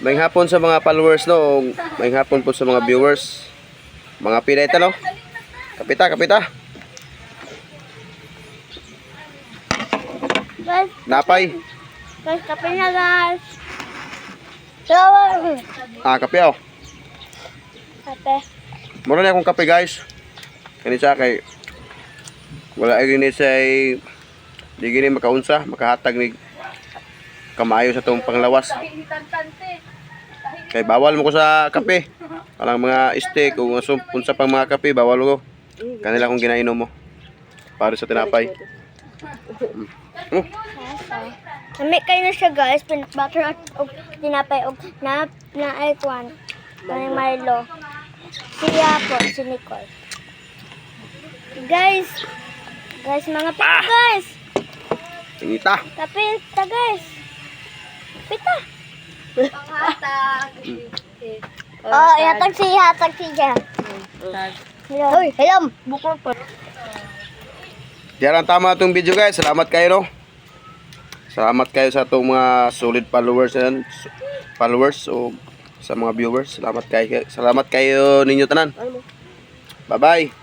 May hapon sa mga followers no, may hapon po sa mga viewers. Mga pinay no. Kapita, kapita. Guys, Napay. guys, kape na guys. Shower. Kape oh. Kape. Mura na akong kape guys. Kani sa kay wala ay gini say di gini makaunsa, makahatag ni kamayo sa tong panglawas. Kay bawal mo ko sa kape. Alang mga steak o unsa pang mga kape bawal ko. Kanila kong ginainom mo. Para sa tinapay. Kami kayo na siya guys, butter at tinapay og na icon. May Milo. Siya po, si Nicole. Guys, mga pita guys. Tingita. Kapita guys. Pita. Oh, hatag siya. Hoy, hello. Bukod po. Diyan ang tama itong video guys. Salamat kayo no. Salamat kayo sa itong mga solid followers yan. Followers o sa mga viewers. Salamat kayo ninyo tanan. Bye bye.